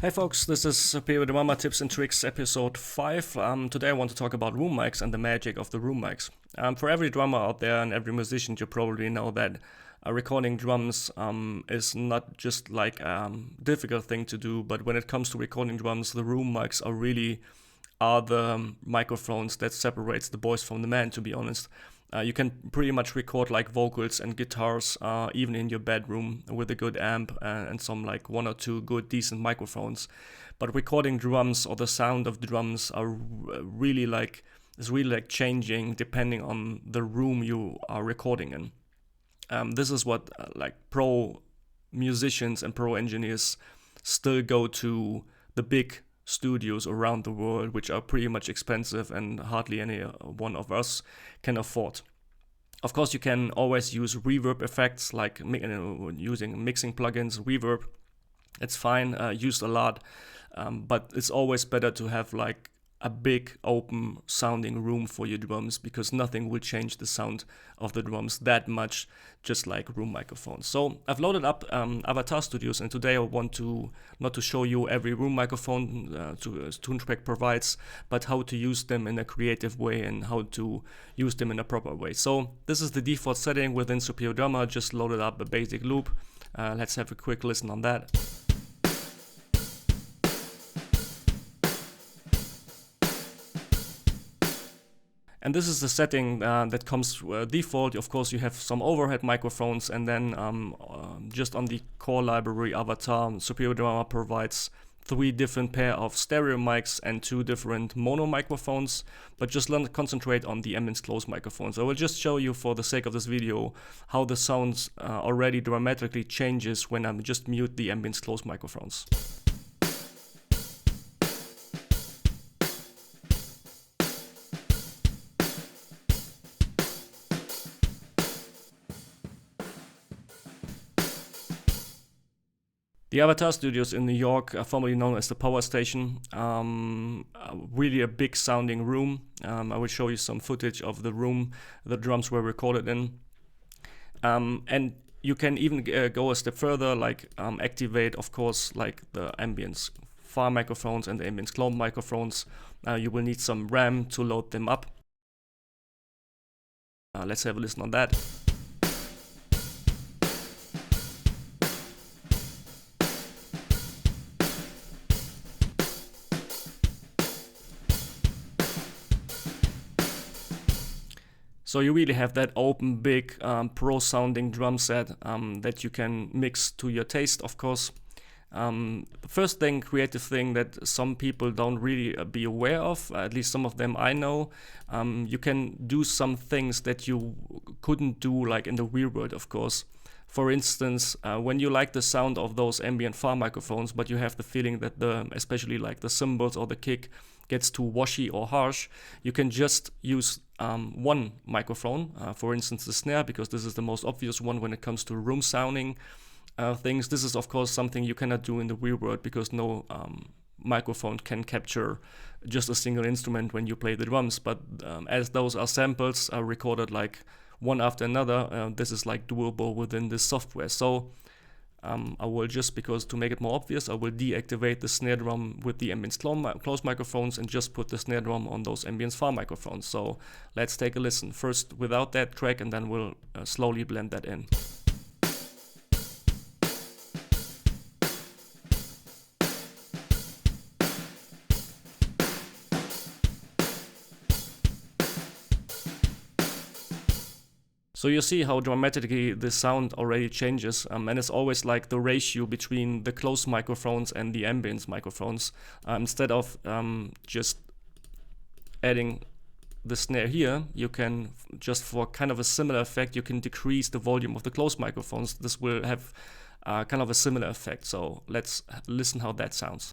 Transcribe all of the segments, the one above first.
Hey folks, this is Superior Drummer Tips and Tricks episode 5. Today I want to talk about room mics and the magic of the room mics. For every drummer out there and every musician, you probably know that recording drums is not just like a difficult thing to do, but when it comes to recording drums, the room mics are the microphones that separates the boys from the men, to be honest. You can pretty much record like vocals and guitars even in your bedroom with a good amp and some like one or two good decent microphones. But recording drums or the sound of drums are really like changing depending on the room you are recording in. This is what like pro musicians and pro engineers still go to the big studios around the world, which are pretty much expensive and hardly any one of us can afford. Of course, you can always use reverb effects like using mixing plugins, reverb. It's fine, used a lot, but it's always better to have like a big open sounding room for your drums, because nothing will change the sound of the drums that much, just like room microphones. So I've loaded up Avatar Studios, and today I want to not to show you every room microphone Toontrack provides, but how to use them in a creative way and how to use them in a proper way. So this is the default setting within Superior Drummer. Just loaded up a basic loop. Let's have a quick listen on that. And this is the setting that comes default. Of course, you have some overhead microphones, and then just on the core library Avatar, Superior Drummer provides 3 different pair of stereo mics and 2 different mono microphones, but just concentrate on the ambience close microphones. I will just show you, for the sake of this video, how the sound already dramatically changes when I just mute the ambience close microphones. The Avatar Studios in New York, formerly known as the Power Station, really a big sounding room. I will show you some footage of the room the drums were recorded in. And you can even go a step further, like activate, of course, like the ambience far microphones and the ambience clone microphones. You will need some RAM to load them up. Let's have a listen on that. So you really have that open, big, pro-sounding drum set that you can mix to your taste, of course. The first thing, creative thing that some people don't really be aware of, at least some of them I know, you can do some things that you couldn't do like in the real world, of course. For instance, when you like the sound of those ambient far microphones, but you have the feeling that especially like the cymbals or the kick gets too washy or harsh, you can just use one microphone, for instance the snare, because this is the most obvious one when it comes to room sounding things. This is of course something you cannot do in the real world, because no microphone can capture just a single instrument when you play the drums. But as those are samples recorded like one after another, this is like doable within this software. So I will just, because to make it more obvious, I will deactivate the snare drum with the ambience close microphones and just put the snare drum on those ambience far microphones. So let's take a listen. First without that track, and then we'll slowly blend that in. So you see how dramatically the sound already changes, and it's always like the ratio between the close microphones and the ambience microphones. Instead of just adding the snare here, you can just, for kind of a similar effect, you can decrease the volume of the close microphones. This will have kind of a similar effect. So let's listen how that sounds.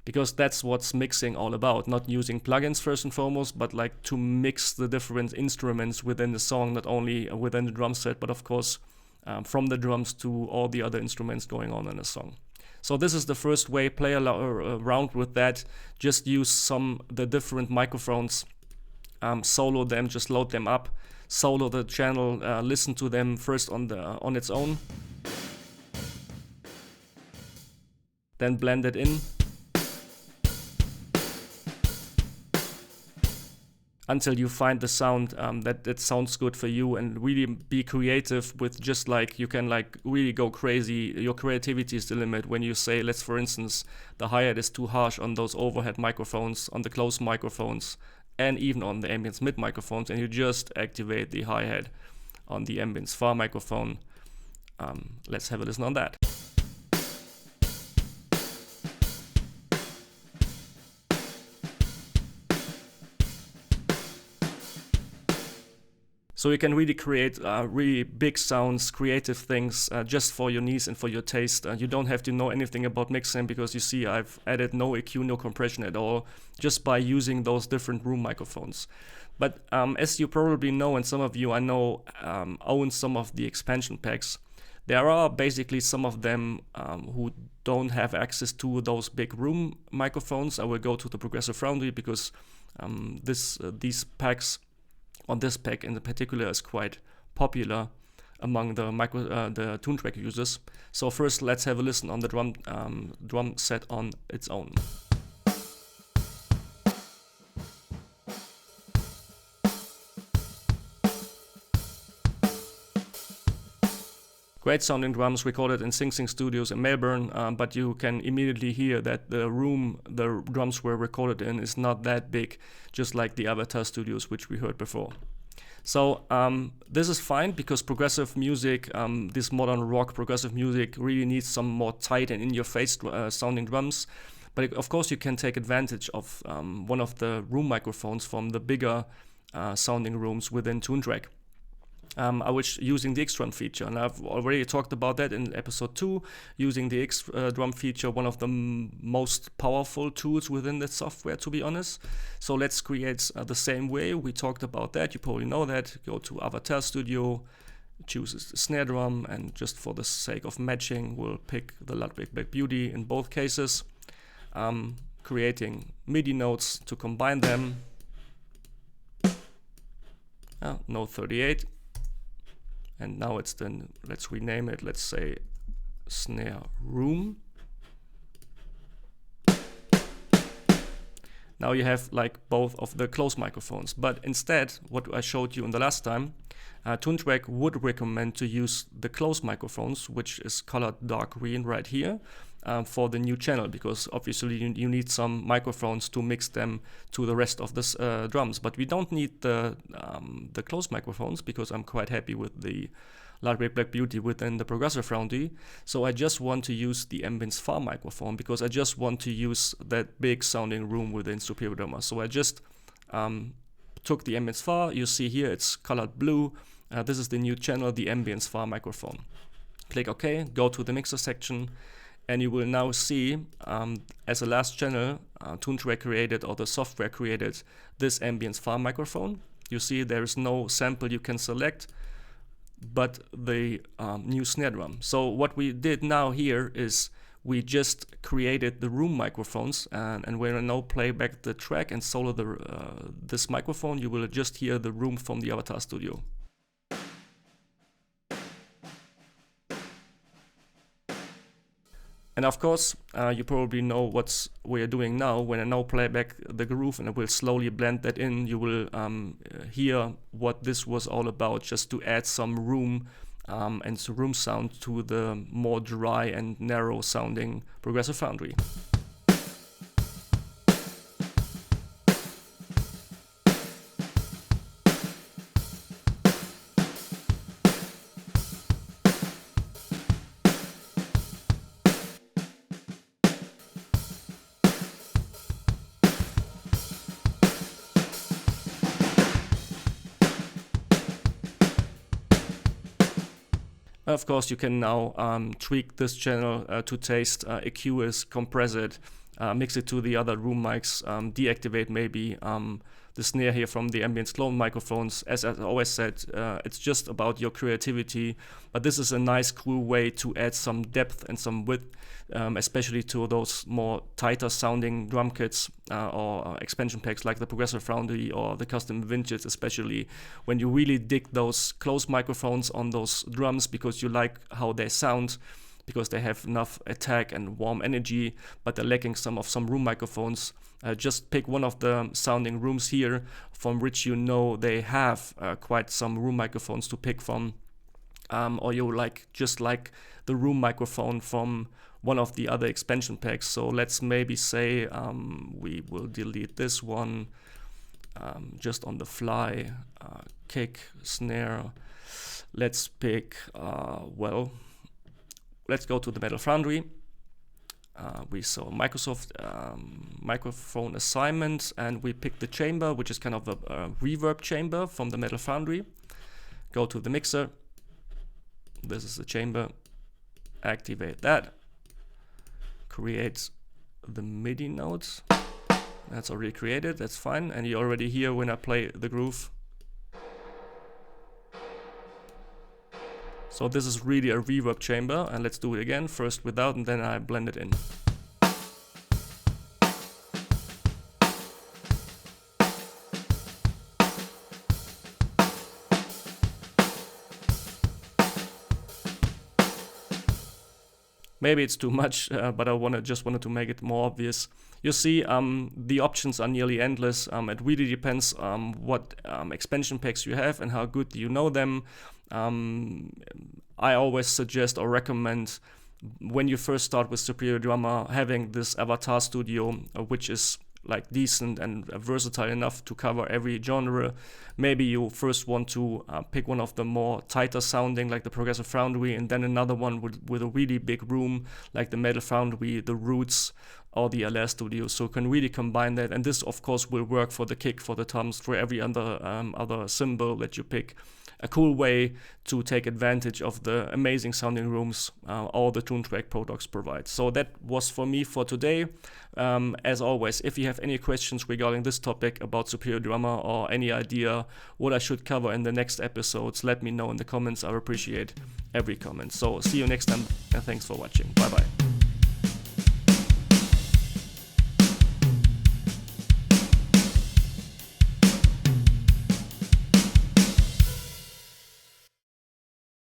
Because that's what's mixing all about, not using plugins first and foremost, but like to mix the different instruments within the song, not only within the drum set, but of course from the drums to all the other instruments going on in a song. So this is the first way. Play around with that. Just use the different microphones solo them, just load them up, solo the channel, listen to them first on its own, then blend it in until you find the sound that sounds good for you, and really be creative with just like, you can like really go crazy. Your creativity is the limit when you say, let's for instance, the hi-hat is too harsh on those overhead microphones, on the close microphones, and even on the ambience mid microphones, and you just activate the hi-hat on the ambience far microphone. Let's have a listen on that. So you can really create really big sounds, creative things just for your needs and for your taste. You don't have to know anything about mixing, because you see I've added no EQ, no compression at all, just by using those different room microphones. But as you probably know, and some of you I know own some of the expansion packs, there are basically some of them who don't have access to those big room microphones. I will go to the Progressive Foundry because these packs, on this pack in particular, is quite popular among the Toontrack users. So first, let's have a listen on the drum set on its own. Great sounding drums recorded in Sing Sing Studios in Melbourne, but you can immediately hear that the room the drums were recorded in is not that big, just like the Avatar Studios, which we heard before. So this is fine, because progressive music, this modern rock progressive music, really needs some more tight and in-your-face sounding drums. But of course you can take advantage of one of the room microphones from the bigger sounding rooms within Toontrack. I was using the X-Drum feature, and I've already talked about that in episode 2, using the X-Drum feature, one of the most powerful tools within the software, to be honest. So let's create the same way. We talked about that, you probably know that. Go to Avatar Studio, choose a snare drum, and just for the sake of matching, we'll pick the Ludwig Black Beauty in both cases. Creating MIDI notes to combine them. Note 38. And now it's then, let's rename it, let's say snare room. Now you have like both of the close microphones, but instead, what I showed you in the last time, Toontrack would recommend to use the close microphones, which is colored dark green right here, for the new channel, because obviously you need some microphones to mix them to the rest of the drums. But we don't need the close microphones, because I'm quite happy with the Ludwig Black Beauty within the Progressive Foundry. So I just want to use the ambience far microphone, because I just want to use that big sounding room within Superior Drummer. So I just took the ambience far. You see here it's colored blue. This is the new channel, the ambience far microphone. Click OK, go to the mixer section, and you will now see as a last channel, Toontrack created, or the software created, this ambience far microphone. You see there is no sample you can select, but the new snare drum. So what we did now here is we just created the room microphones, and when I now play back the track and solo this microphone, you will just hear the room from the Avatar Studio. And of course, you probably know what we are doing now. When I now play back the groove and I will slowly blend that in, you will hear what this was all about, just to add some room and some room sound to the more dry and narrow sounding Progressive Foundry. Of course, you can now tweak this channel to taste, EQ it, compress it, mix it to the other room mics, deactivate maybe the snare here from the Ambience clone microphones. As I always said, it's just about your creativity, but this is a nice, cool way to add some depth and some width, especially to those more tighter sounding drum kits or expansion packs like the Progressive Foundry or the Custom Vintage, especially when you really dig those close microphones on those drums because you like how they sound, because they have enough attack and warm energy, but they're lacking some room microphones. Just pick one of the sounding rooms here from which you know they have quite some room microphones to pick from, or you just like the room microphone from one of the other expansion packs. So let's maybe say we will delete this one just on the fly. Kick, snare. Let's pick, let's go to the Metal Foundry. We saw Microsoft microphone assignment, and we picked the chamber, which is kind of a reverb chamber from the Metal Foundry. Go to the mixer. This is the chamber. Activate that. Create the MIDI notes. That's already created, that's fine. And you already hear when I play the groove. So this is really a reverb chamber, and let's do it again, first without and then I blend it in. Maybe it's too much, but I just wanted to make it more obvious. You see, the options are nearly endless. It really depends on what expansion packs you have and how good you know them. I always suggest or recommend, when you first start with Superior Drummer, having this Avatar Studio, which is like decent and versatile enough to cover every genre. Maybe you first want to pick one of the more tighter sounding, like the Progressive Foundry, and then another one with a really big room, like the Metal Foundry, the Roots, or the LR Studio. So you can really combine that, and this of course will work for the kick, for the toms, for every other cymbal that you pick. A cool way to take advantage of the amazing sounding rooms all the Toontrack products provide. So that was for me for today. As always, if you have any questions regarding this topic about Superior Drummer or any idea what I should cover in the next episodes, let me know in the comments. I appreciate every comment. So see you next time, and thanks for watching. Bye bye.